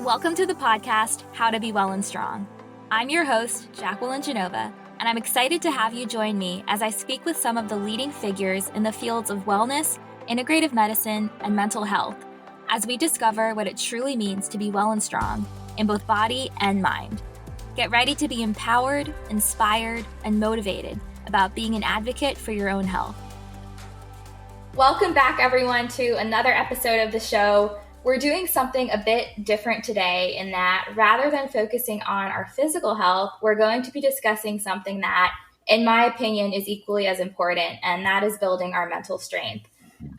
Welcome to the podcast, How to Be Well and Strong. I'm your host, Jacqueline Genova, and I'm excited to have you join me as I speak with some of the leading figures in the fields of wellness, integrative medicine, and mental health, as we discover what it truly means to be well and strong in both body and mind. Get ready to be empowered, inspired, and motivated about being an advocate for your own health. Welcome back, everyone, to another episode of the show. We're doing something a bit different today in that rather than focusing on our physical health, we're going to be discussing something that, in my opinion, is equally as important, and that is building our mental strength.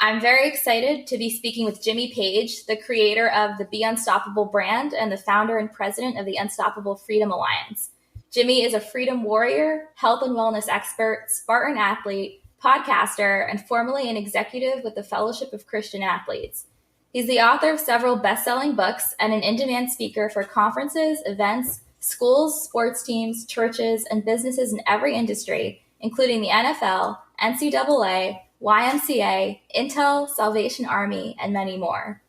I'm very excited to be speaking with Jimmy Page, the creator of the Be Unstoppable brand and the founder and president of the Unstoppable Freedom Alliance. Jimmy is a freedom warrior, health and wellness expert, Spartan athlete, podcaster, and formerly an executive with the Fellowship of Christian Athletes. He's the author of several best-selling books and an in-demand speaker for conferences, events, schools, sports teams, churches, and businesses in every industry, including the NFL, NCAA, YMCA, Intel, Salvation Army, and many more.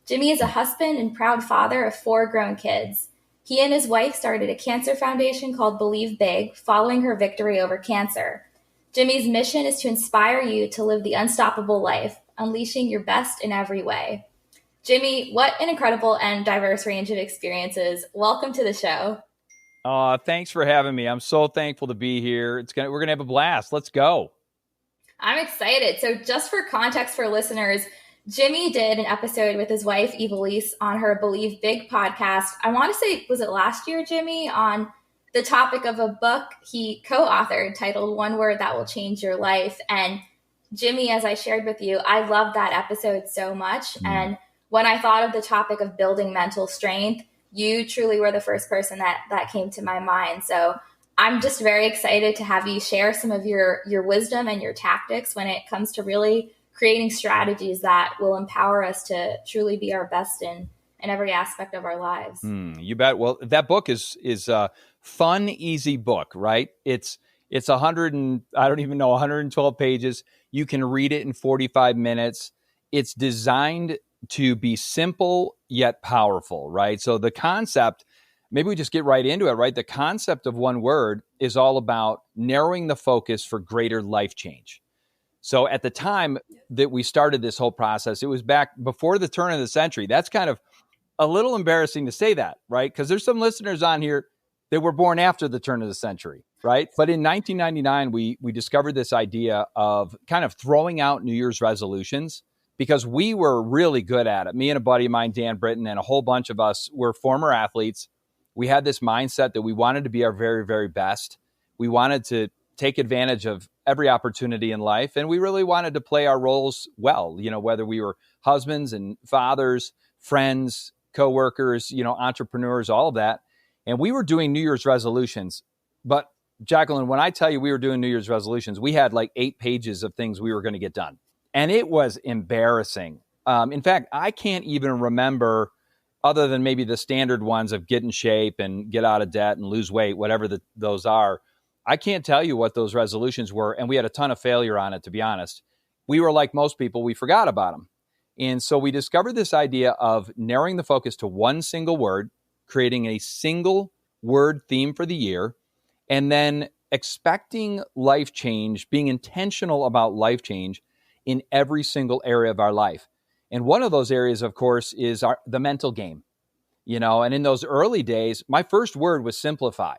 Jimmy is a husband and proud father of 4 grown kids. He and his wife started a cancer foundation called Believe Big, following her victory over cancer. Jimmy's mission is to inspire you to live the unstoppable life, unleashing your best in every way. Jimmy, what an incredible and diverse range of experiences. Welcome to the show. Thanks for having me. I'm so thankful to be here. We're going to have a blast. Let's go. I'm excited. So just for context for listeners, Jimmy did an episode with his wife, Evilise, on her Believe Big podcast. I want to say, was it last year, Jimmy, on the topic of a book he co-authored titled One Word That Will Change Your Life. And Jimmy, as I shared with you, I love that episode so much. And when I thought of the topic of building mental strength, you truly were the first person that came to my mind. So I'm just very excited to have you share some of your wisdom and your tactics when it comes to really creating strategies that will empower us to truly be our best in every aspect of our lives. You bet. Well, that book is a fun, easy book, right? It's 112 pages. You can read it in 45 minutes. It's designed to be simple yet powerful, right? So the concept, maybe we just get right into it, right? The concept of one word is all about narrowing the focus for greater life change. So at the time that we started this whole process, it was back before the turn of the century. That's kind of a little embarrassing to say that, right? Because there's some listeners on here that were born after the turn of the century, right? But in 1999, we discovered this idea of kind of throwing out New Year's resolutions because we were really good at it. Me and a buddy of mine, Dan Britton, and a whole bunch of us were former athletes. We had this mindset that we wanted to be our very, very best. We wanted to take advantage of every opportunity in life. And we really wanted to play our roles well, whether we were husbands and fathers, friends, coworkers, entrepreneurs, all of that. And we were doing New Year's resolutions. But Jacqueline, when I tell you we were doing New Year's resolutions, we had like 8 pages of things we were going to get done. And it was embarrassing. In fact, I can't even remember, other than maybe the standard ones of get in shape and get out of debt and lose weight, whatever those are. I can't tell you what those resolutions were. And we had a ton of failure on it, to be honest. We were like most people, we forgot about them. And so we discovered this idea of narrowing the focus to one single word, creating a single word theme for the year, and then expecting life change, being intentional about life change in every single area of our life. And one of those areas, of course, is the mental game. And in those early days, my first word was simplify.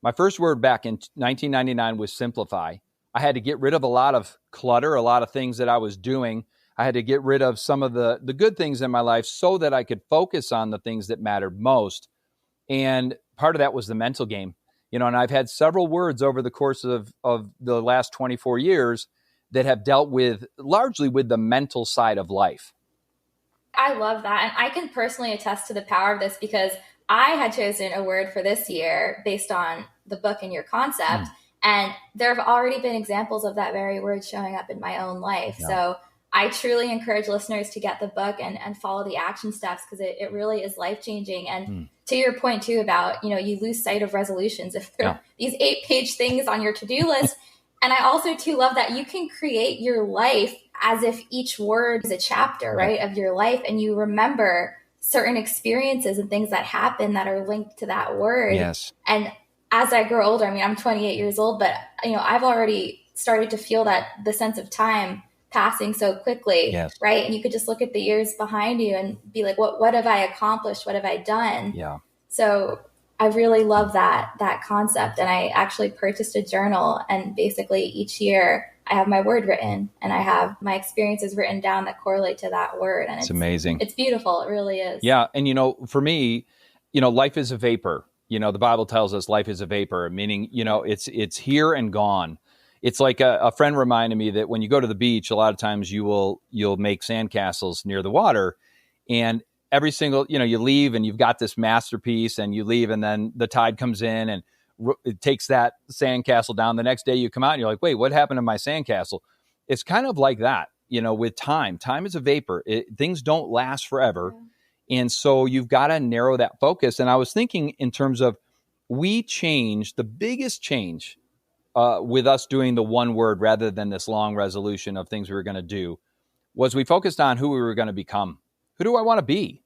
My first word back in 1999 was simplify. I had to get rid of a lot of clutter, a lot of things that I was doing. I had to get rid of some of the good things in my life so that I could focus on the things that mattered most. And part of that was the mental game. And I've had several words over the course of the last 24 years that have dealt largely with the mental side of life. I love that. And I can personally attest to the power of this because I had chosen a word for this year based on the book and your concept. And there have already been examples of that very word showing up in my own life. Yeah. So I truly encourage listeners to get the book and follow the action steps because it really is life-changing. And to your point too about, you lose sight of resolutions if there are these 8-page things on your to-do list. And I also too love that you can create your life as if each word is a chapter, right, of your life. And you remember certain experiences and things that happen that are linked to that word. Yes. And as I grow older, I mean, I'm 28 years old, but I've already started to feel that the sense of time passing so quickly, Yes. right? And you could just look at the years behind you and be like, what have I accomplished? What have I done? Yeah. So I really love that concept. And I actually purchased a journal, and basically each year I have my word written and I have my experiences written down that correlate to that word. And it's amazing. It's beautiful. It really is. Yeah. And, for me, life is a vapor. The Bible tells us life is a vapor, meaning, it's here and gone. It's like a friend reminded me that when you go to the beach, a lot of times you'll make sandcastles near the water, and every single, you leave and you've got this masterpiece, and you leave and then the tide comes in and it takes that sandcastle down. The next day you come out and you're like, wait, what happened to my sandcastle? It's kind of like that, with time. Time is a vapor. Things don't last forever. Yeah. And so you've got to narrow that focus. And I was thinking in terms of the biggest change with us doing the one word rather than this long resolution of things we were going to do was we focused on who we were going to become. Who do I want to be?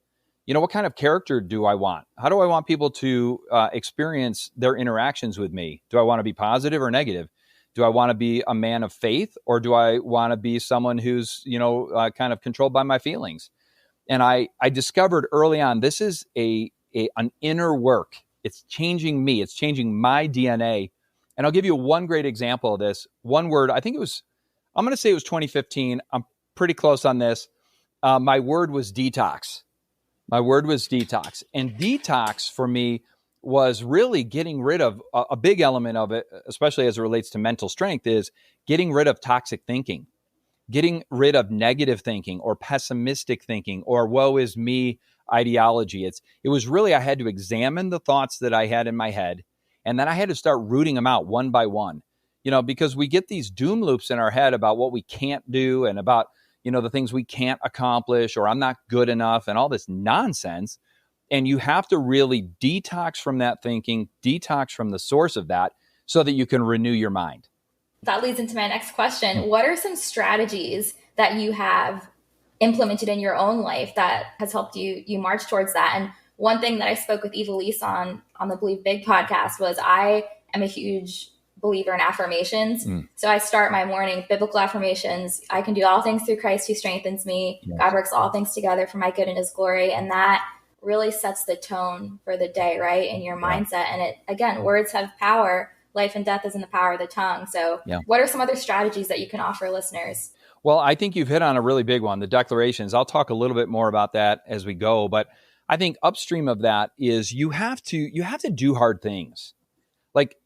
What kind of character do I want? How do I want people to experience their interactions with me? Do I want to be positive or negative? Do I want to be a man of faith, or do I want to be someone who's, kind of controlled by my feelings? And I discovered early on, this is an inner work. It's changing me. It's changing my DNA. And I'll give you one great example of this. One word, I'm going to say it was 2015. I'm pretty close on this. My word was detox. And detox for me was really getting rid of a big element of it, especially as it relates to mental strength, is getting rid of toxic thinking, getting rid of negative thinking or pessimistic thinking or woe is me ideology. It was really, I had to examine the thoughts that I had in my head, and then I had to start rooting them out one by one, because we get these doom loops in our head about what we can't do and about the things we can't accomplish, or I'm not good enough and all this nonsense. And you have to really detox from that thinking, detox from the source of that so that you can renew your mind. That leads into my next question. What are some strategies that you have implemented in your own life that has helped you march towards that? And one thing that I spoke with Eva Lise on the Believe Big podcast was I am a huge believer in affirmations. So I start my morning biblical affirmations. I can do all things through Christ who strengthens me. Yes. God works all things together for my good and his glory. And that really sets the tone for the day, right? In your mindset. And it, again, words have power. Life and death is in the power of the tongue. So what are some other strategies that you can offer listeners? Well, I think you've hit on a really big one, the declarations. I'll talk a little bit more about that as we go, but I think upstream of that is you have to do hard things. Like,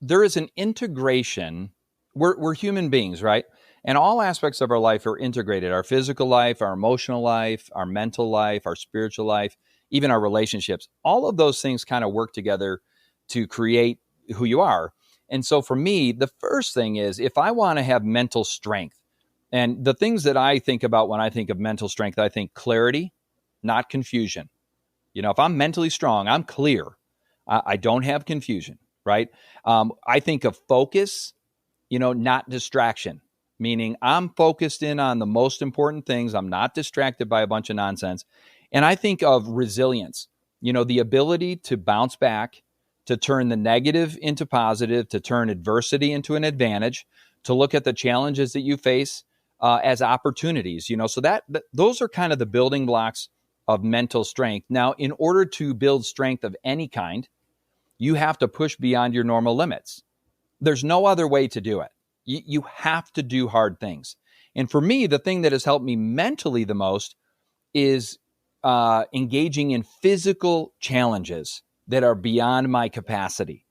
there is an integration. We're human beings, right? And all aspects of our life are integrated. Our physical life, our emotional life, our mental life, our spiritual life, even our relationships. All of those things kind of work together to create who you are. And so for me, the first thing is, if I want to have mental strength, and the things that I think about when I think of mental strength, I think clarity, not confusion. If I'm mentally strong, I'm clear. I don't have confusion. Right? I think of focus, not distraction, meaning I'm focused in on the most important things. I'm not distracted by a bunch of nonsense. And I think of resilience, the ability to bounce back, to turn the negative into positive, to turn adversity into an advantage, to look at the challenges that you face as opportunities, so that those are kind of the building blocks of mental strength. Now, in order to build strength of any kind, you have to push beyond your normal limits. There's no other way to do it. You have to do hard things. And for me, the thing that has helped me mentally the most is engaging in physical challenges that are beyond my capacity.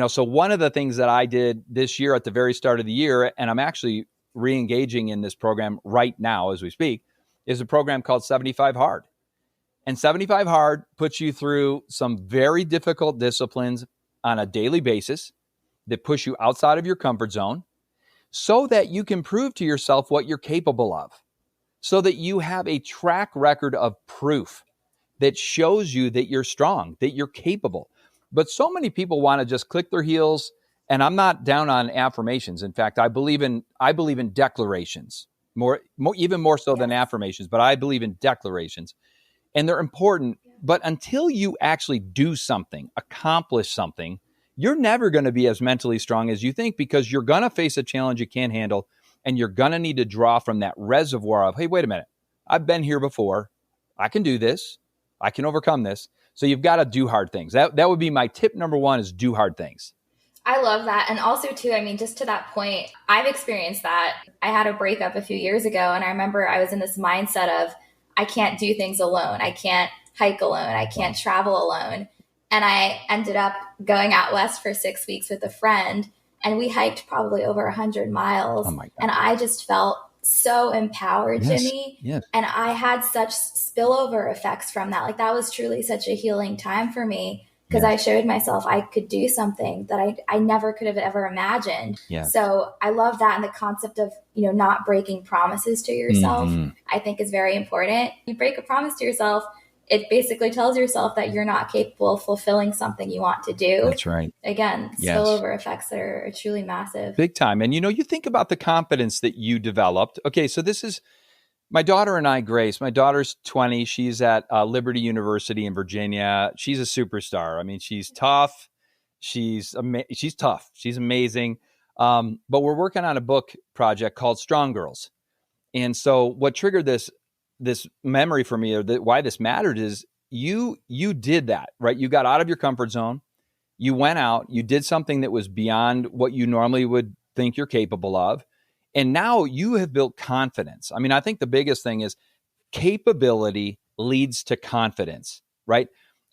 So one of the things that I did this year at the very start of the year, and I'm actually re-engaging in this program right now as we speak, is a program called 75 Hard. And 75 Hard puts you through some very difficult disciplines on a daily basis that push you outside of your comfort zone so that you can prove to yourself what you're capable of, so that you have a track record of proof that shows you that you're strong, that you're capable. But so many people want to just click their heels, and I'm not down on affirmations. In fact, I believe in declarations, more even more so than affirmations, but I believe in declarations. and they're important. But until you actually do something, accomplish something, you're never going to be as mentally strong as you think, because you're going to face a challenge you can't handle, and you're going to need to draw from that reservoir of, hey, wait a minute, I've been here before. I can do this. I can overcome this. So you've got to do hard things. That would be my tip number one, is do hard things. I love that. And also too, I mean, just to that point, I've experienced that. I had a breakup a few years ago, and I remember I was in this mindset of, I can't do things alone. I can't hike alone. I can't travel alone. And I ended up going out west for 6 weeks with a friend, and we hiked probably over 100 miles. Oh my God. And I just felt so empowered, Yes, Jimmy. yes. And I had such spillover effects from that. Like, that was truly such a healing time for me, because I showed myself I could do something that I never could have ever imagined. Yeah. So I love that. And the concept of, not breaking promises to yourself, I think is very important. You break a promise to yourself, it basically tells yourself that you're not capable of fulfilling something you want to do. That's right. Again, spillover effects that are truly massive. Big time. And, you think about the confidence that you developed. Okay, so this is my daughter and I, Grace. My daughter's 20. She's at Liberty University in Virginia. She's a superstar. I mean, she's tough. She's tough. She's amazing. But we're working on a book project called Strong Girls. And so what triggered this memory for me, or why this mattered, is you did that, right? You got out of your comfort zone. You went out, you did something that was beyond what you normally would think you're capable of. And now you have built confidence. I mean, I think the biggest thing is capability leads to confidence, right?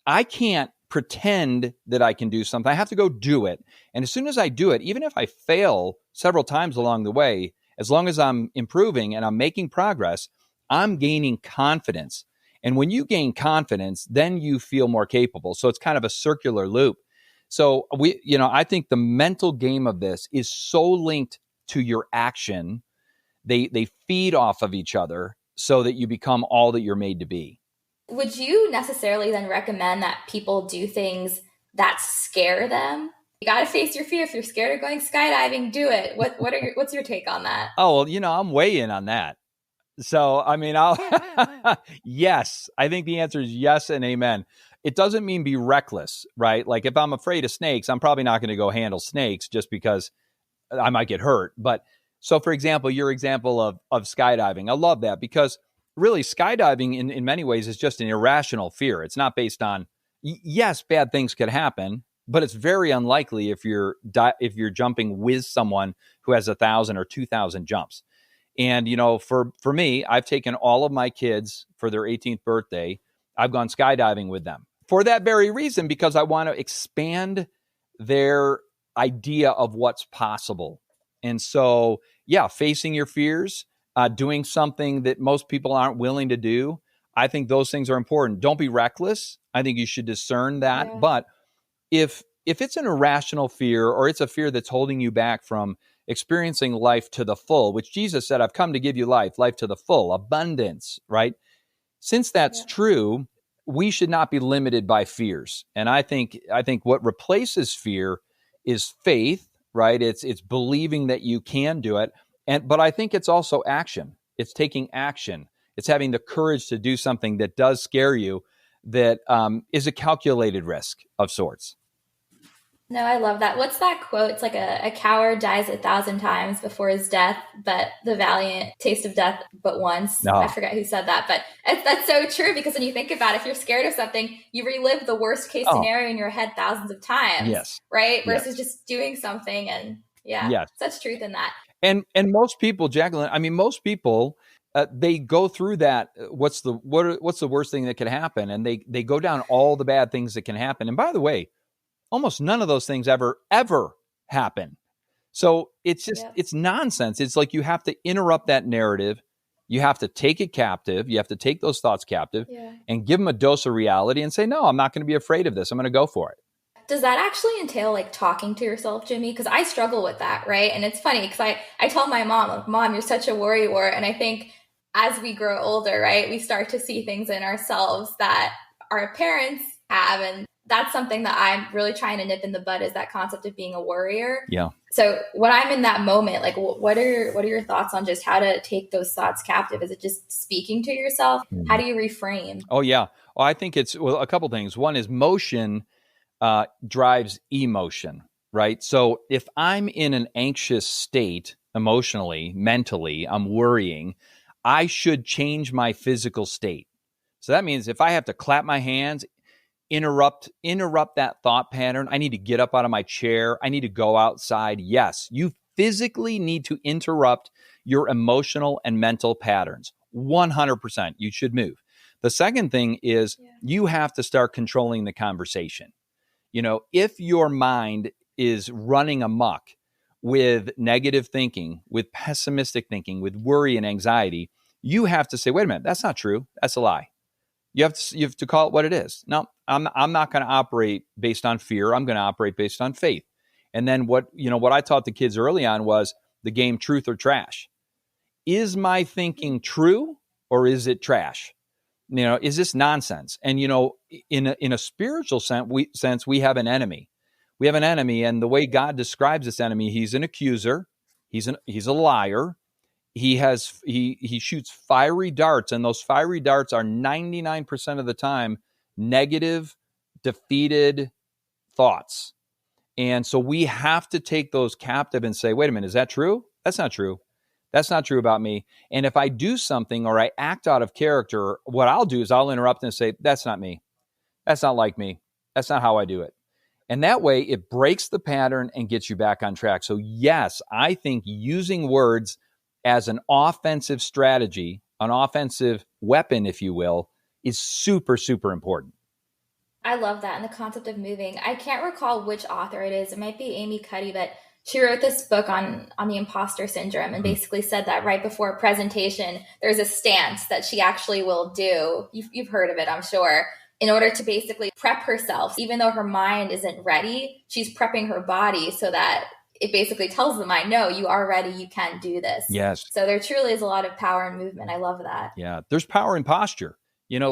I can't pretend that I can do something. I have to go do it. And as soon as I do it, even if I fail several times along the way, as long as I'm improving and I'm making progress, I'm gaining confidence. And when you gain confidence, then you feel more capable. So it's kind of a circular loop. So I think the mental game of this is so linked to your action. They feed off of each other so that you become all that you're made to be. Would you necessarily then recommend that people do things that scare them? You got to face your fear. If you're scared of going skydiving, do it. What's your take on that? Oh, well, I'm way in on that. So, I mean, yes, I think the answer is yes and amen. It doesn't mean be reckless, right? Like, if I'm afraid of snakes, I'm probably not going to go handle snakes just because I might get hurt. But so, for example, your example of skydiving, I love that, because really skydiving in many ways is just an irrational fear. It's not based on, yes, bad things could happen, but it's very unlikely if you're jumping with someone who has 1,000 or 2,000 jumps. And, for me, I've taken all of my kids for their 18th birthday. I've gone skydiving with them for that very reason, because I want to expand their idea of what's possible. And so, facing your fears, doing something that most people aren't willing to do. I think those things are important. Don't be reckless. I think you should discern that. Yeah. But if it's an irrational fear, or it's a fear that's holding you back from experiencing life to the full, which Jesus said, I've come to give you life to the full, abundance, right? Since that's true, we should not be limited by fears. And I think what replaces fear is faith, right? It's believing that you can do it. But I think it's also action. It's taking action. It's having the courage to do something that does scare you, that is a calculated risk of sorts. No, I love that. What's that quote? It's like a coward dies 1,000 times before his death, but the valiant taste of death but once. No. I forget who said that, but that's so true, because when you think about it, if you're scared of something, you relive the worst case scenario in your head thousands of times. Yes. Right? Versus just doing something, and such truth in that. And most people, Jacqueline, I mean, most people, they go through that. What's the worst thing that could happen? And they go down all the bad things that can happen. And by the way, almost none of those things ever happen. So it's just, it's nonsense. It's like you have to interrupt that narrative. You have to take it captive. You have to take those thoughts captive and give them a dose of reality and say, no, I'm not going to be afraid of this. I'm going to go for it. Does that actually entail like talking to yourself, Jimmy? Because I struggle with that, right? And it's funny because I tell my mom, like, Mom, you're such a worrywart. And I think as we grow older, right, we start to see things in ourselves that our parents have. And that's something that I'm really trying to nip in the bud, is that concept of being a warrior. Yeah. So when I'm in that moment, like what are your thoughts on just how to take those thoughts captive? Is it just speaking to yourself? How do you reframe? Oh, yeah. Well, I think it's a couple things. One is motion drives emotion, right? So if I'm in an anxious state emotionally, mentally, I'm worrying, I should change my physical state. So that means if I have to clap my hands, interrupt that thought pattern, I need to get up out of my chair, I need to go outside. Yes, you physically need to interrupt your emotional and mental patterns. 100%, you should move. The second thing is you have to start controlling the conversation. If your mind is running amok with negative thinking, with pessimistic thinking, with worry and anxiety, you have to say, wait a minute, that's not true. That's a lie. You have to call it what it is. No, I'm not going to operate based on fear. I'm going to operate based on faith. And then what I taught the kids early on was the game truth or trash. Is my thinking true or is it trash? Is this nonsense? And in a spiritual sense, we have an enemy. We have an enemy, and the way God describes this enemy, he's an accuser, he's a liar. He shoots fiery darts, and those fiery darts are 99% of the time negative, defeated thoughts. And so we have to take those captive and say, wait a minute, is that true? That's not true. That's not true about me. And if I do something or I act out of character, what I'll do is I'll interrupt and say, that's not me. That's not like me. That's not how I do it. And that way it breaks the pattern and gets you back on track. So yes, I think using words as an offensive strategy, an offensive weapon, if you will, is super, super important. I love that. And the concept of moving. I can't recall which author it is. It might be Amy Cuddy, but she wrote this book on the imposter syndrome and basically said that right before a presentation, there's a stance that she actually will do. You've heard of it, I'm sure, in order to basically prep herself. Even though her mind isn't ready, she's prepping her body so that it basically tells the mind, no, you are ready. You can do this. Yes. So there truly is a lot of power in movement. I love that. Yeah. There's power in posture. When I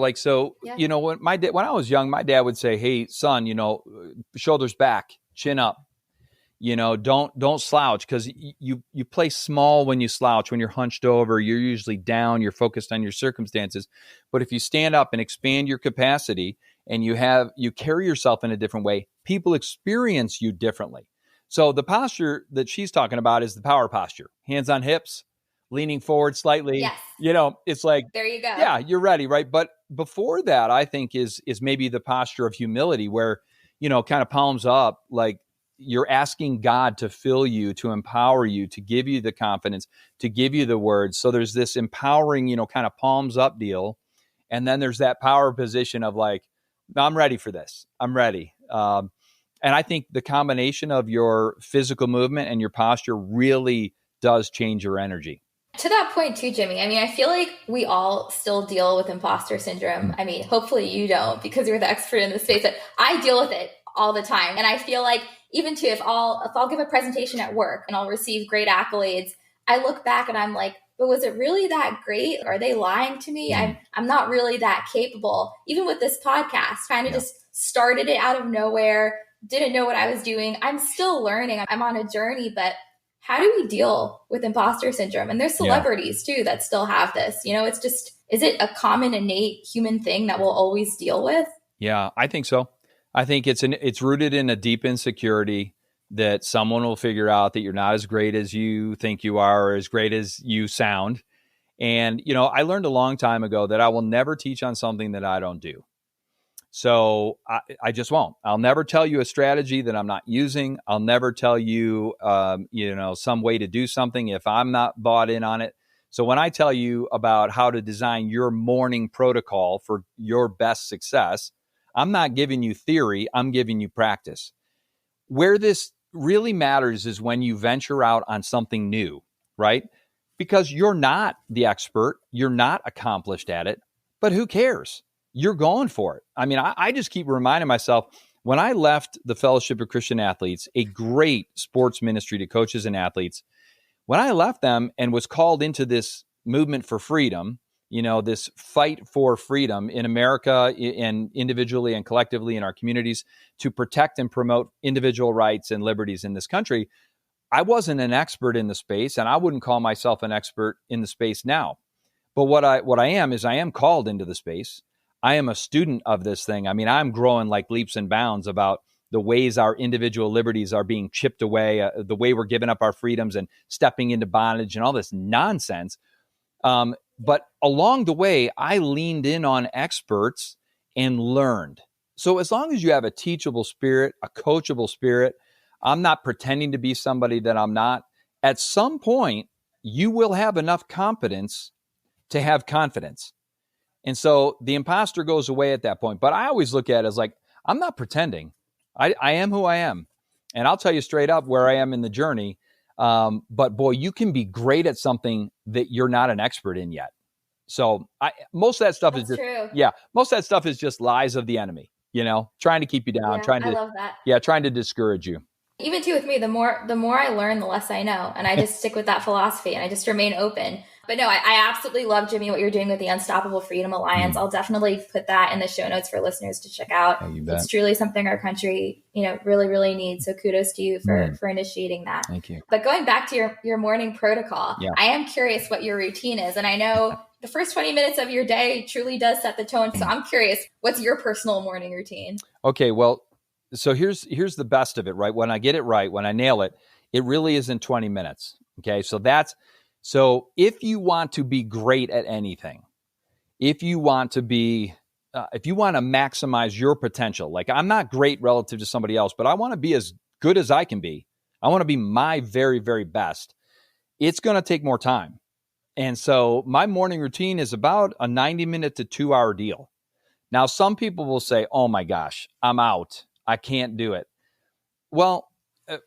was young, my dad would say, hey, son, shoulders back, chin up. Don't slouch, because you play small when you slouch. When you're hunched over, you're usually down, you're focused on your circumstances. But if you stand up and expand your capacity and you carry yourself in a different way, people experience you differently. So the posture that she's talking about is the power posture. Hands on hips, leaning forward slightly. Yes. It's like, there you go. Yeah, you're ready, right? But before that, I think is maybe the posture of humility, where, kind of palms up, like you're asking God to fill you, to empower you, to give you the confidence, to give you the words. So there's this empowering, kind of palms up deal. And then there's that power position of like, no, I'm ready for this. I'm ready. And I think the combination of your physical movement and your posture really does change your energy. To that point too, Jimmy, I mean, I feel like we all still deal with imposter syndrome. I mean, hopefully you don't, because you're the expert in this space, but I deal with it all the time. And I feel like even too, if I'll give a presentation at work and I'll receive great accolades, I look back and I'm like, but was it really that great? Are they lying to me? I'm not really that capable. Even with this podcast, kind of just started it out of nowhere, didn't know what I was doing. I'm still learning. I'm on a journey, but how do we deal with imposter syndrome? And there's celebrities too that still have this. It's just, is it a common innate human thing that we'll always deal with? Yeah, I think so. I think it's rooted in a deep insecurity that someone will figure out that you're not as great as you think you are, or as great as you sound. And, I learned a long time ago that I will never teach on something that I don't do. So I just won't. I'll never tell you a strategy that I'm not using. I'll never tell you, some way to do something if I'm not bought in on it. So when I tell you about how to design your morning protocol for your best success, I'm not giving you theory. I'm giving you practice. Where this really matters is when you venture out on something new, right? Because you're not the expert. You're not accomplished at it, but who cares? You're going for it. I mean, I just keep reminding myself, when I left the Fellowship of Christian Athletes, a great sports ministry to coaches and athletes, when I left them and was called into this movement for freedom, this fight for freedom in America and individually and collectively in our communities to protect and promote individual rights and liberties in this country. I wasn't an expert in the space, and I wouldn't call myself an expert in the space now. But what I am is I am called into the space. I am a student of this thing. I mean, I'm growing like leaps and bounds about the ways our individual liberties are being chipped away, the way we're giving up our freedoms and stepping into bondage and all this nonsense. But along the way, I leaned in on experts and learned. So as long as you have a teachable spirit, a coachable spirit, I'm not pretending to be somebody that I'm not. At some point, you will have enough competence to have confidence. And so the imposter goes away at that point. But I always look at it as like, I'm not pretending. I am who I am. And I'll tell you straight up where I am in the journey. But boy, you can be great at something that you're not an expert in yet. So most of that stuff That's is just, true. most of that stuff is just lies of the enemy, trying to keep you down, I love that. Trying to discourage you. Even too with me, the more I learn, the less I know. And I just stick with that philosophy and I just remain open. But no, I absolutely love, Jimmy, what you're doing with the Unstoppable Freedom Alliance. I'll definitely put that in the show notes for listeners to check out. It's truly something our country, really, really needs. So kudos to you for initiating that. Thank you. But going back to your morning protocol, I am curious what your routine is. And I know the first 20 minutes of your day truly does set the tone. So I'm curious, what's your personal morning routine? Okay, well, so here's the best of it, right? When I get it right, when I nail it, it really is in 20 minutes. Okay, so if you want to be great at anything, if you want to maximize your potential, like I'm not great relative to somebody else, but I want to be as good as I can be. I want to be my very, very best. It's going to take more time. And so my morning routine is about a 90-minute to 2-hour deal. Now, some people will say, oh my gosh, I'm out. I can't do it. Well,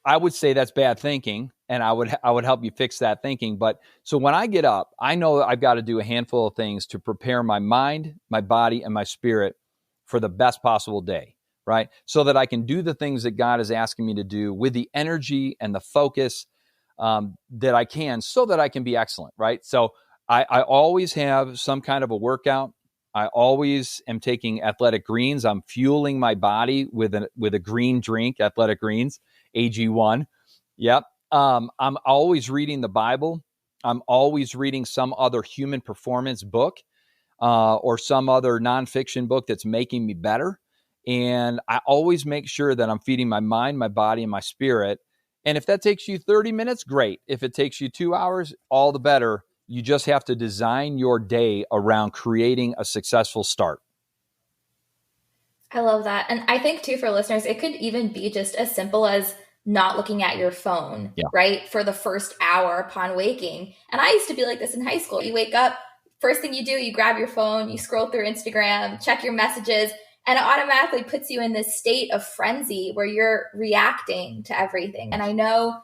I would say that's bad thinking, and I would help you fix that thinking. But so when I get up, I know I've got to do a handful of things to prepare my mind, my body, and my spirit for the best possible day, right? So that I can do the things that God is asking me to do with the energy and the focus that I can, so that I can be excellent, right? So I always have some kind of a workout. I always am taking athletic greens. I'm fueling my body with a green drink, athletic greens, AG1. Yep. I'm always reading the Bible. I'm always reading some other human performance book or some other nonfiction book that's making me better. And I always make sure that I'm feeding my mind, my body, and my spirit. And if that takes you 30 minutes, great. If it takes you 2 hours, all the better. You just have to design your day around creating a successful start. I love that. And I think too, for listeners, it could even be just as simple as not looking at your phone, right? For the first hour upon waking. And I used to be like this in high school. You wake up, first thing you do, you grab your phone, you scroll through Instagram, check your messages, and it automatically puts you in this state of frenzy where you're reacting to everything. And I know,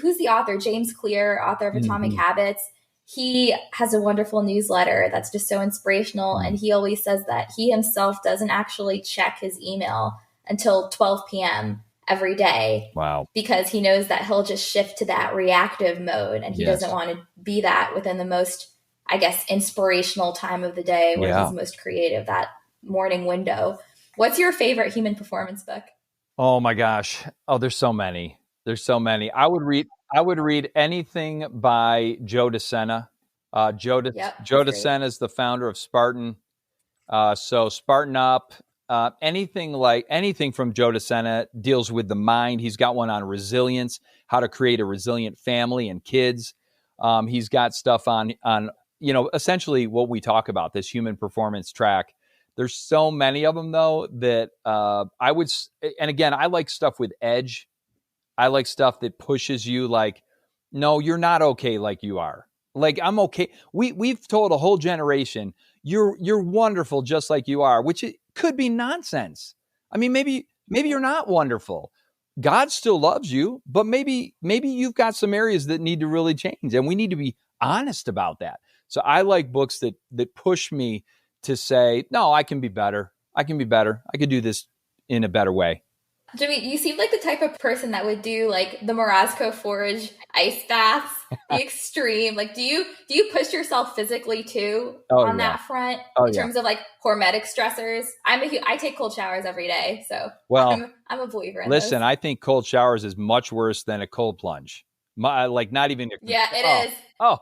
who's the author? James Clear, author of Atomic Habits. He has a wonderful newsletter that's just so inspirational. And he always says that he himself doesn't actually check his email until 12 p.m. every day. Wow. Because he knows that he'll just shift to that reactive mode. And he doesn't want to be that within the most, I guess, inspirational time of the day where he's most creative, that morning window. What's your favorite human performance book? Oh my gosh. Oh, there's so many. I would read anything by Joe DeSena. Joe DeSena is the founder of Spartan. So Spartan Up, anything from Joe DeSena deals with the mind. He's got one on resilience, how to create a resilient family and kids. He's got stuff on essentially what we talk about, this human performance track. There's so many of them though that I would, and again, I like stuff with edge. I like stuff that pushes you like, no, you're not okay like you are. Like, I'm okay. We've told a whole generation, you're wonderful just like you are, which it could be nonsense. I mean, maybe you're not wonderful. God still loves you, but maybe you've got some areas that need to really change, and we need to be honest about that. So I like books that push me to say, no, I can be better. I can do this in a better way. Jimmy, you seem like the type of person that would do like the Morasco Forge ice baths, the extreme. Like, do you push yourself physically too Oh on yeah. that front Oh in yeah. terms of like hormetic stressors? I take cold showers every day, so Well, I'm a believer in those. listen, I think cold showers is much worse than a cold plunge. Like not even Yeah, oh, it is. oh,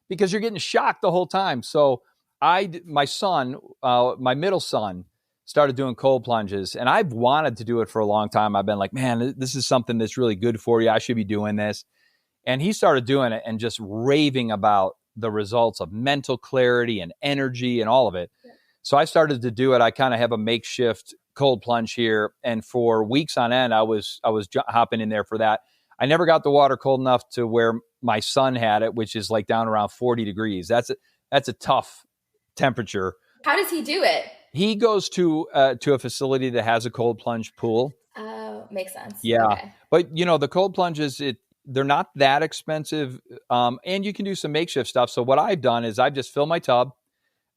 because you're getting shocked the whole time. So my son, my middle son, started doing cold plunges, and I've wanted to do it for a long time. I've been like, man, this is something that's really good for you. I should be doing this. And he started doing it and just raving about the results of mental clarity and energy and all of it. So I started to do it. I kind of have a makeshift cold plunge here, and for weeks on end, I was hopping in there for that. I never got the water cold enough to where my son had it, which is like down around 40 degrees. That's a tough temperature. How does he do it? He goes to a facility that has a cold plunge pool. Oh, makes sense. Yeah, Okay. but the cold plunges, they're not that expensive, and you can do some makeshift stuff. So what I've done is I've just filled my tub,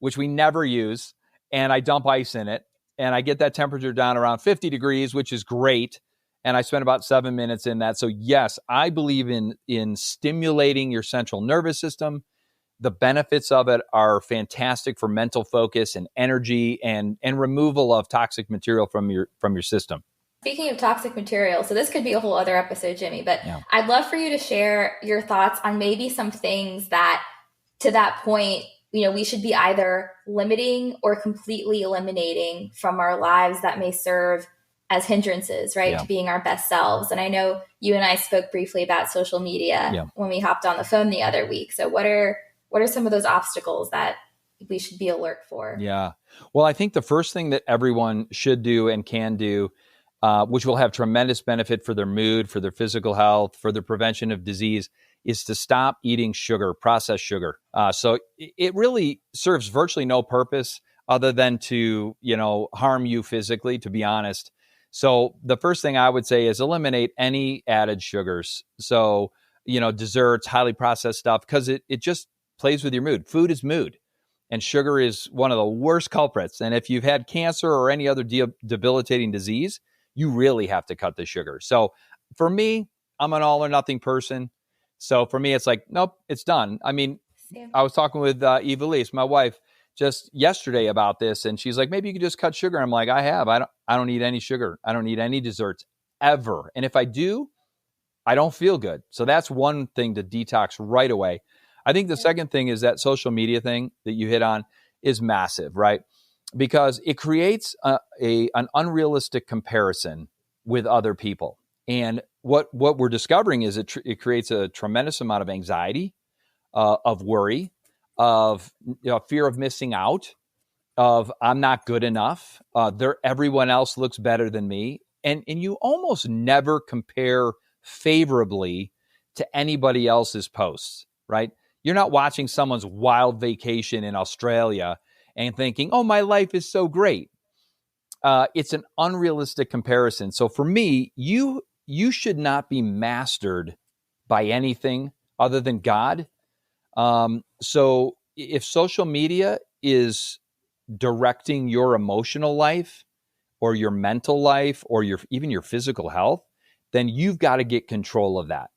which we never use, and I dump ice in it, and I get that temperature down around 50 degrees, which is great. And I spent about 7 minutes in that. So yes, I believe in stimulating your central nervous system. The benefits of it are fantastic for mental focus and energy and removal of toxic material from your system. Speaking of toxic material, so this could be a whole other episode, Jimmy, but Yeah. I'd love for you to share your thoughts on maybe some things that to that point, we should be either limiting or completely eliminating from our lives that may serve as hindrances, right, to being our best selves. And I know you and I spoke briefly about social media when we hopped on the phone the other week. So what are some of those obstacles that we should be alert for? Yeah. Well, I think the first thing that everyone should do and can do, which will have tremendous benefit for their mood, for their physical health, for the prevention of disease, is to stop eating sugar, processed sugar. So it really serves virtually no purpose other than to, harm you physically, to be honest. So the first thing I would say is eliminate any added sugars. So, desserts, highly processed stuff, because it just plays with your mood. Food is mood. And sugar is one of the worst culprits. And if you've had cancer or any other debilitating disease, you really have to cut the sugar. So for me, I'm an all or nothing person. So for me, it's like, nope, it's done. I mean, I was talking with Eva Lise, my wife, just yesterday about this, and she's like, maybe you could just cut sugar. I'm like, I don't need any sugar. I don't need any desserts ever. And if I do, I don't feel good. So that's one thing to detox right away. I think the second thing is that social media thing that you hit on is massive, right? Because it creates an unrealistic comparison with other people. And what we're discovering is it creates a tremendous amount of anxiety, of worry, of fear of missing out, of I'm not good enough. Everyone else looks better than me. And you almost never compare favorably to anybody else's posts, right? You're not watching someone's wild vacation in Australia and thinking, oh, my life is so great. It's an unrealistic comparison. So for me, you should not be mastered by anything other than God. So if social media is directing your emotional life or your mental life or even your physical health, then you've got to get control of that.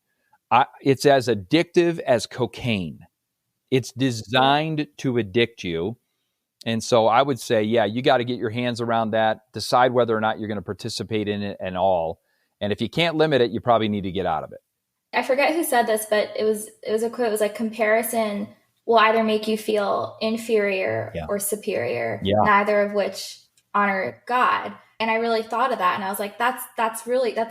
It's as addictive as cocaine. It's designed to addict you. And so I would say, yeah, you got to get your hands around that, decide whether or not you're going to participate in it at all. And if you can't limit it, you probably need to get out of it. I forget who said this, but it was a quote. It was like, comparison will either make you feel inferior or superior, neither of which honor God. And I really thought of that, and I was like, that's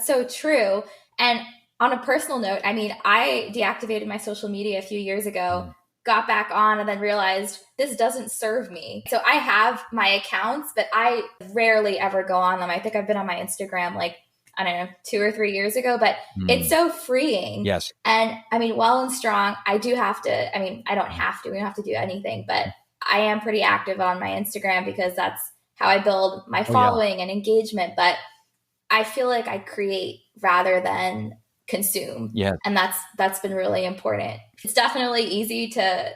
so true. And on a personal note, I mean, I deactivated my social media a few years ago, got back on, and then realized this doesn't serve me. So I have my accounts, but I rarely ever go on them. I think I've been on my Instagram like, I don't know, 2 or 3 years ago, but it's so freeing. Yes. And I mean, WellnStrong, I don't have to, we don't have to do anything, but I am pretty active on my Instagram because that's how I build my following and engagement. But I feel like I create rather than consume. Yeah. And that's been really important. It's definitely easy to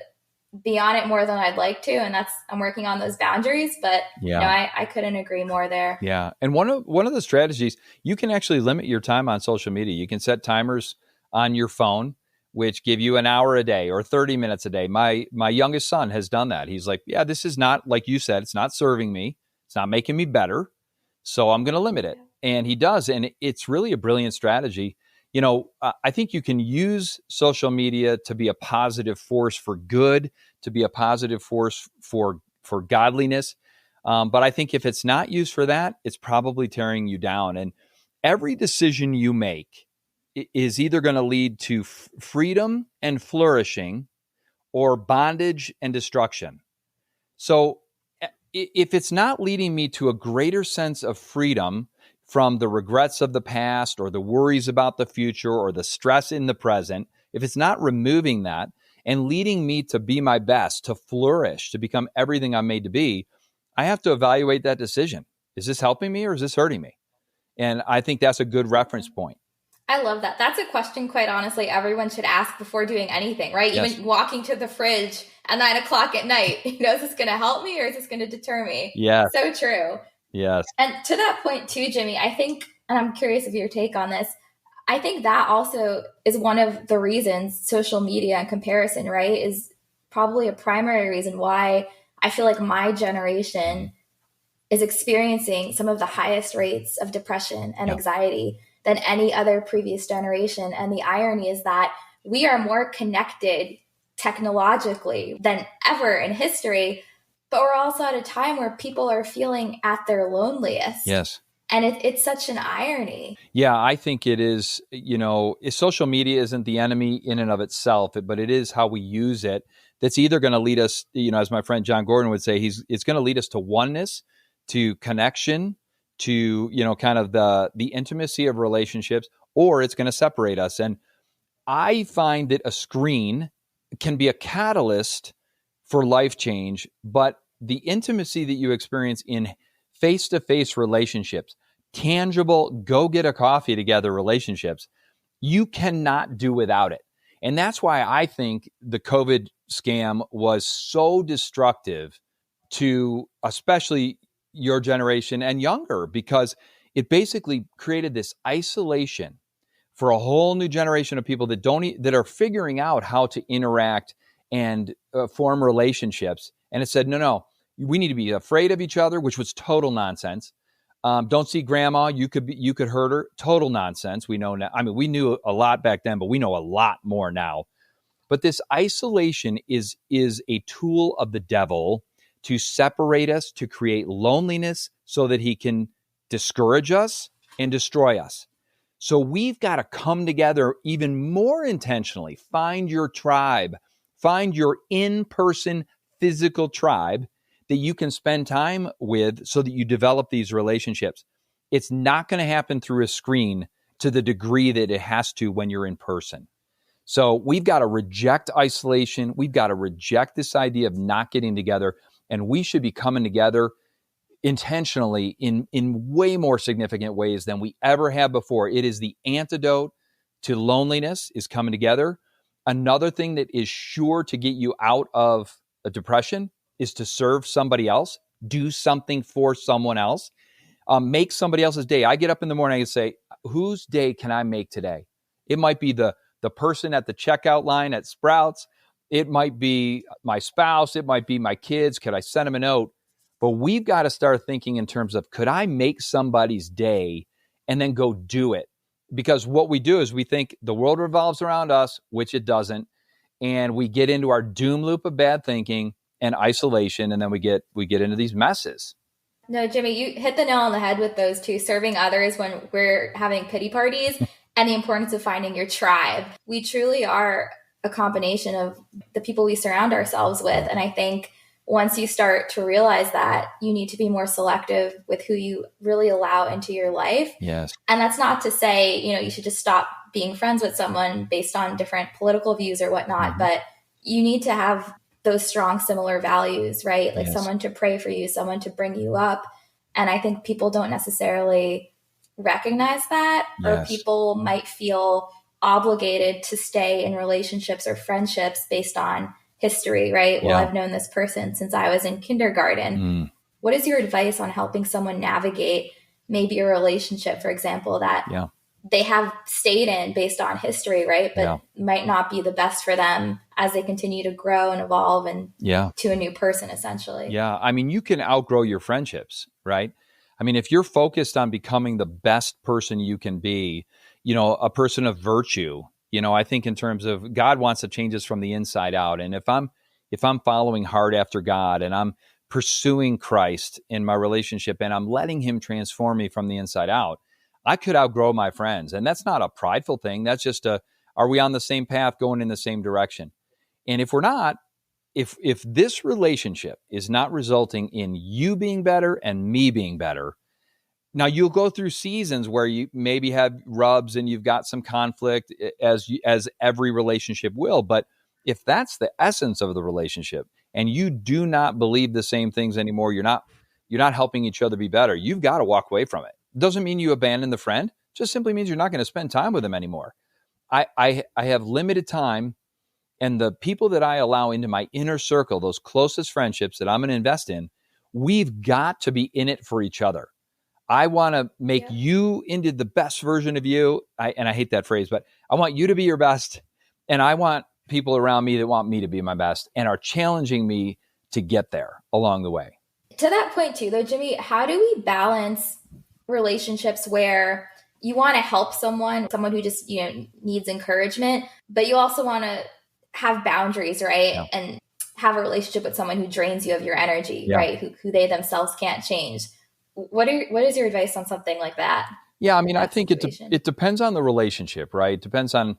be on it more than I'd like to. And I'm working on those boundaries, but Yeah. I couldn't agree more there. Yeah. And one of the strategies, you can actually limit your time on social media. You can set timers on your phone, which give you an hour a day or 30 minutes a day. My youngest son has done that. He's like, yeah, this is not, like you said, it's not serving me. It's not making me better. So I'm going to limit it. And he does. And it's really a brilliant strategy. I think you can use social media to be a positive force for good, to be a positive force for godliness. But I think if it's not used for that, it's probably tearing you down. And every decision you make is either going to lead to freedom and flourishing or bondage and destruction. So if it's not leading me to a greater sense of freedom from the regrets of the past or the worries about the future or the stress in the present, if it's not removing that and leading me to be my best, to flourish, to become everything I'm made to be, I have to evaluate that decision. Is this helping me or is this hurting me? And I think that's a good reference point. I love that. That's a question, quite honestly, everyone should ask before doing anything, right? Yes. Even walking to the fridge at 9:00 at night, is this going to help me or is this going to deter me? Yes. So true. Yes. And to that point too, Jimmy, I think, and I'm curious of your take on this, I think that also is one of the reasons social media and comparison, right, is probably a primary reason why I feel like my generation is experiencing some of the highest rates of depression and anxiety than any other previous generation. And the irony is that we are more connected technologically than ever in history, but we're also at a time where people are feeling at their loneliest. Yes. And it's such an irony. Yeah, I think it is, social media isn't the enemy in and of itself, but it is how we use it that's either going to lead us, as my friend John Gordon would say, it's going to lead us to oneness, to connection, to, kind of the intimacy of relationships, or it's going to separate us. And I find that a screen can be a catalyst for life change, but the intimacy that you experience in face-to-face relationships, tangible, go get a coffee together relationships, you cannot do without it. And that's why I think the COVID scam was so destructive to especially your generation and younger, because it basically created this isolation for a whole new generation of people that are figuring out how to interact and form relationships. And it said, no, we need to be afraid of each other, which was total nonsense. Don't see grandma, you could hurt her. Total nonsense. We know now. I mean, we knew a lot back then, but we know a lot more now. But this isolation is a tool of the devil to separate us, to create loneliness so that he can discourage us and destroy us. So we've got to come together even more intentionally. Find your tribe. Find your in-person physical tribe that you can spend time with so that you develop these relationships. It's not going to happen through a screen to the degree that it has to when you're in person. So we've got to reject isolation. We've got to reject this idea of not getting together. And we should be coming together intentionally in way more significant ways than we ever have before. It is the antidote to loneliness, is coming together. Another thing that is sure to get you out of a depression is to serve somebody else, do something for someone else, make somebody else's day. I get up in the morning and say, whose day can I make today? It might be the person at the checkout line at Sprouts. It might be my spouse. It might be my kids. Could I send them a note? But we've got to start thinking in terms of, could I make somebody's day, and then go do it? Because what we do is we think the world revolves around us, which it doesn't. And we get into our doom loop of bad thinking and isolation. And then we get into these messes. No, Jimmy, you hit the nail on the head with those two: serving others when we're having pity parties and the importance of finding your tribe. We truly are a combination of the people we surround ourselves with. And I think once you start to realize that, you need to be more selective with who you really allow into your life. Yes. And that's not to say, you should just stop being friends with someone based on different political views or whatnot, but you need to have those strong, similar values, right? Like someone to pray for you, someone to bring you up. And I think people don't necessarily recognize that, or people might feel obligated to stay in relationships or friendships based on history, right? Well, Yeah. I've known this person since I was in kindergarten. What is your advice on helping someone navigate maybe a relationship, for example, that Yeah. they have stayed in based on history, right? But Yeah. might not be the best for them as they continue to grow and evolve and to a new person, essentially. Yeah. I mean, you can outgrow your friendships, right? I mean, if you're focused on becoming the best person you can be, a person of virtue, I think in terms of God wants to change us from the inside out. And if I'm following hard after God and I'm pursuing Christ in my relationship and I'm letting him transform me from the inside out, I could outgrow my friends. And that's not a prideful thing. That's just are we on the same path going in the same direction? And if we're not, if this relationship is not resulting in you being better and me being better, now you'll go through seasons where you maybe have rubs and you've got some conflict, as every relationship will. But if that's the essence of the relationship and you do not believe the same things anymore, you're not helping each other be better. You've got to walk away from it. Doesn't mean you abandon the friend. Just simply means you're not going to spend time with them anymore. I have limited time. And the people that I allow into my inner circle, those closest friendships that I'm going to invest in, we've got to be in it for each other. I want to make you into the best version of you. And I hate that phrase, but I want you to be your best. And I want people around me that want me to be my best and are challenging me to get there along the way. To that point too, though, Jimmy, how do we balance relationships where you want to help someone who just, needs encouragement, but you also want to have boundaries, right? Yeah. And have a relationship with someone who drains you of your energy, right? Who they themselves can't change. What is your advice on something like that? Yeah, I mean, I think it depends on the relationship, right? It depends on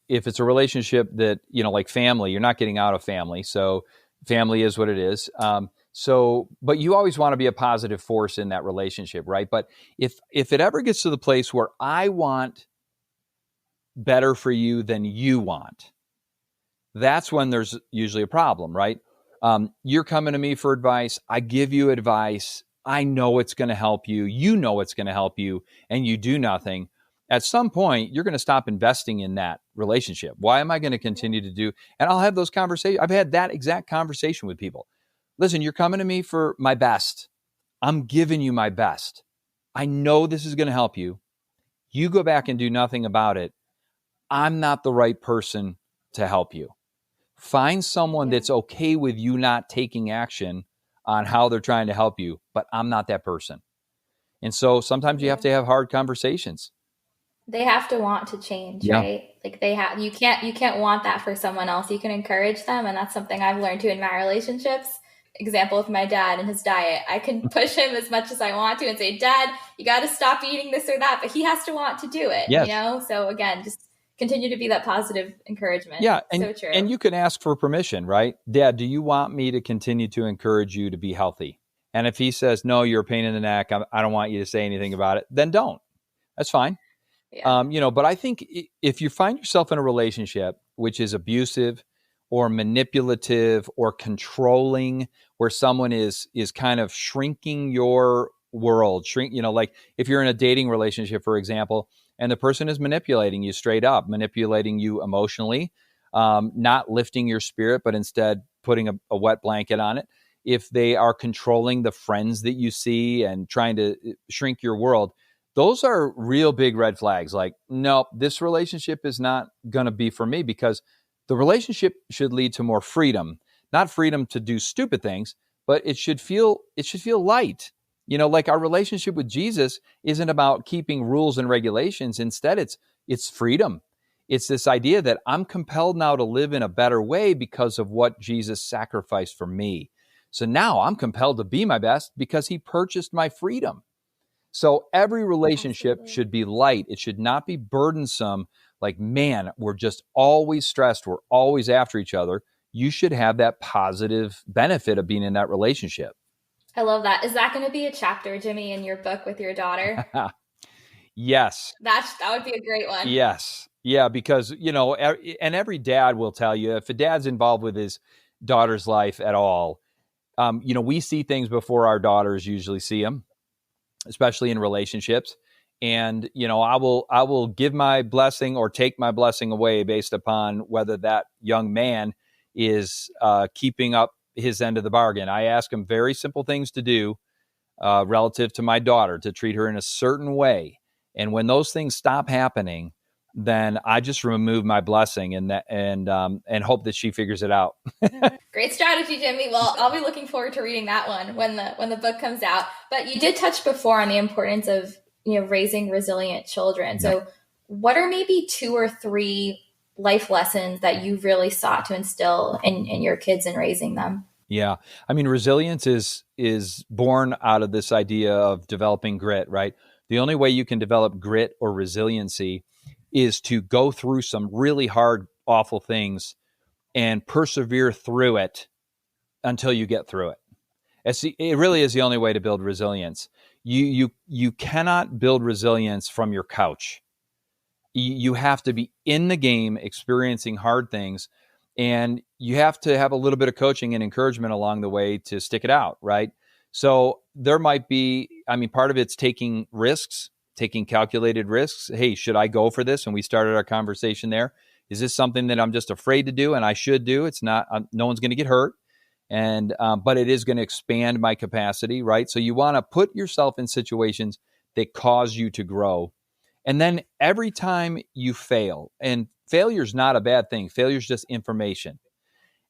if it's a relationship that, like family, you're not getting out of family. So family is what it is. But you always want to be a positive force in that relationship, right? But if it ever gets to the place where I want better for you than you want, that's when there's usually a problem, right? You're coming to me for advice. I give you advice. I know it's going to help you. You know it's going to help you, and you do nothing. At some point, you're going to stop investing in that relationship. Why am I going to continue to do? And I'll have those conversations. I've had that exact conversation with people. Listen, you're coming to me for my best. I'm giving you my best. I know this is going to help you. You go back and do nothing about it. I'm not the right person to help you. Find someone that's okay with you not taking action on how they're trying to help you, but I'm not that person. And so sometimes you have to have hard conversations. They have to want to change, right? Like you can't want that for someone else. You can encourage them. And that's something I've learned too in my relationships. Example with my dad and his diet. I can push him as much as I want to and say, Dad, you got to stop eating this or that, but he has to want to do it, So again, just continue to be that positive encouragement. Yeah. And, so true. And you can ask for permission, right? Dad, do you want me to continue to encourage you to be healthy? And if he says, no, you're a pain in the neck, I don't want you to say anything about it, then don't. That's fine. But I think if you find yourself in a relationship which is abusive or manipulative or controlling, where someone is kind of shrinking your world, like if you're in a dating relationship, for example, and the person is manipulating you straight up, manipulating you emotionally, not lifting your spirit, but instead putting a wet blanket on it. If they are controlling the friends that you see and trying to shrink your world, those are real big red flags. Like, no, this relationship is not going to be for me, because the relationship should lead to more freedom, not freedom to do stupid things, but it should feel light. Like our relationship with Jesus isn't about keeping rules and regulations. Instead, it's freedom. It's this idea that I'm compelled now to live in a better way because of what Jesus sacrificed for me. So now I'm compelled to be my best because he purchased my freedom. So every relationship should be light. It should not be burdensome. Like, man, we're just always stressed. We're always after each other. You should have that positive benefit of being in that relationship. I love that. Is that going to be a chapter, Jimmy, in your book with your daughter? Yes. That would be a great one. Yes. Yeah, because, and every dad will tell you, if a dad's involved with his daughter's life at all, we see things before our daughters usually see them, especially in relationships. And, I will give my blessing or take my blessing away based upon whether that young man is keeping up his end of the bargain. I ask him very simple things to do relative to my daughter, to treat her in a certain way. And when those things stop happening, then I just remove my blessing and hope that she figures it out. Great strategy, Jimmy. Well, I'll be looking forward to reading that one when the book comes out. But you did touch before on the importance of, raising resilient children. So what are maybe 2 or 3 life lessons that you really sought to instill in your kids and raising them? Yeah. I mean, resilience is born out of this idea of developing grit, right? The only way you can develop grit or resiliency is to go through some really hard, awful things and persevere through it until you get through it. It really is the only way to build resilience. You cannot build resilience from your couch. You have to be in the game, experiencing hard things, and you have to have a little bit of coaching and encouragement along the way to stick it out, right? So there might be, part of it's taking risks, taking calculated risks. Hey, should I go for this? And we started our conversation there. Is this something that I'm just afraid to do and I should do? It's not, no one's going to get hurt. And, but it is going to expand my capacity, right? So you want to put yourself in situations that cause you to grow. And then every time you fail, and failure is not a bad thing. Failure is just information.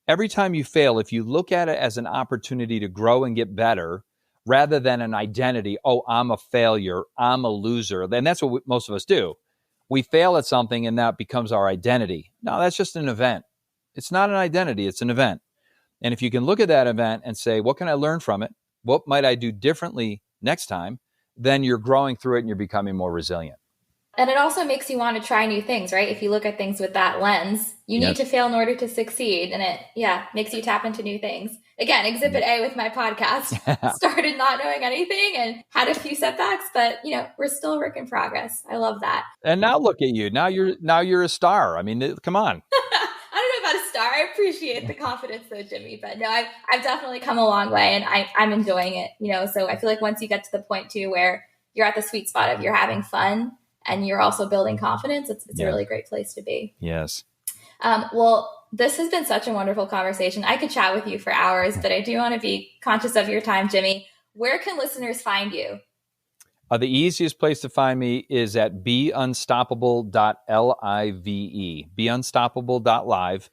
Every time you fail, if you look at it as an opportunity to grow and get better, rather than an identity, oh, I'm a failure, I'm a loser, then that's what most of us do. We fail at something and that becomes our identity. No, that's just an event. It's not an identity, it's an event. And if you can look at that event and say, what can I learn from it? What might I do differently next time? Then you're growing through it and you're becoming more resilient. And it also makes you want to try new things, right? If you look at things with that lens, you need to fail in order to succeed. And it, makes you tap into new things. Again, exhibit A with my podcast. Started not knowing anything and had a few setbacks, but we're still a work in progress. I love that. And now look at you. Now you're a star. I mean, come on. I don't know about a star. I appreciate the confidence though, Jimmy. But no, I've definitely come a long way and I'm enjoying it. So I feel like once you get to the point too where you're at the sweet spot of you're having fun and you're also building confidence, it's a really great place to be. Yes. Well, this has been such a wonderful conversation. I could chat with you for hours, but I do want to be conscious of your time, Jimmy. Where can listeners find you? The easiest place to find me is at beunstoppable.live, beunstoppable.live.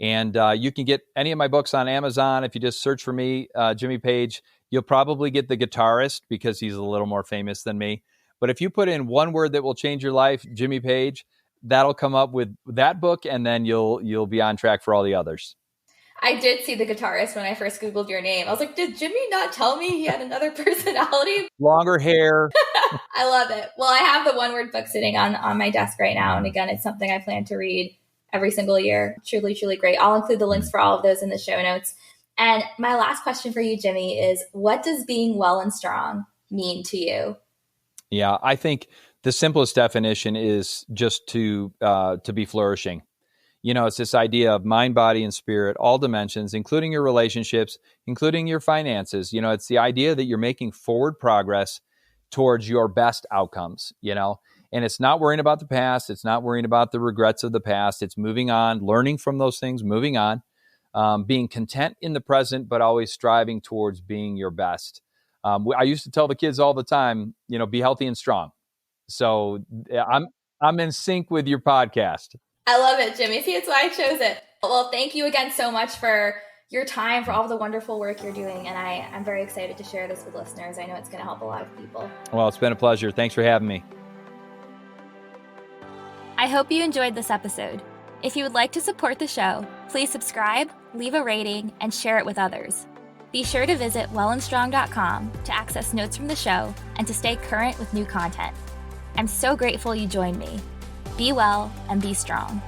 And you can get any of my books on Amazon. If you just search for me, Jimmy Page, you'll probably get The Guitarist because he's a little more famous than me. But if you put in one word that will change your life, Jimmy Page, that'll come up with that book, and then you'll be on track for all the others. I did see The Guitarist when I first Googled your name. I was like, did Jimmy not tell me he had another personality? Longer hair. I love it. Well, I have the one-word book sitting on my desk right now. And again, it's something I plan to read every single year. Truly, truly great. I'll include the links for all of those in the show notes. And my last question for you, Jimmy, is what does being well and strong mean to you? Yeah, I think the simplest definition is just to be flourishing. It's this idea of mind, body, and spirit, all dimensions, including your relationships, including your finances. It's the idea that you're making forward progress towards your best outcomes, and it's not worrying about the past. It's not worrying about the regrets of the past. It's moving on, learning from those things, moving on, being content in the present, but always striving towards being your best. I used to tell the kids all the time, be healthy and strong. So I'm in sync with your podcast. I love it, Jimmy. See, it's why I chose it. Well, thank you again so much for your time, for all the wonderful work you're doing. And I'm very excited to share this with listeners. I know it's going to help a lot of people. Well, it's been a pleasure. Thanks for having me. I hope you enjoyed this episode. If you would like to support the show, please subscribe, leave a rating, and share it with others. Be sure to visit WellnStrong.com to access notes from the show and to stay current with new content. I'm so grateful you joined me. Be well and be strong.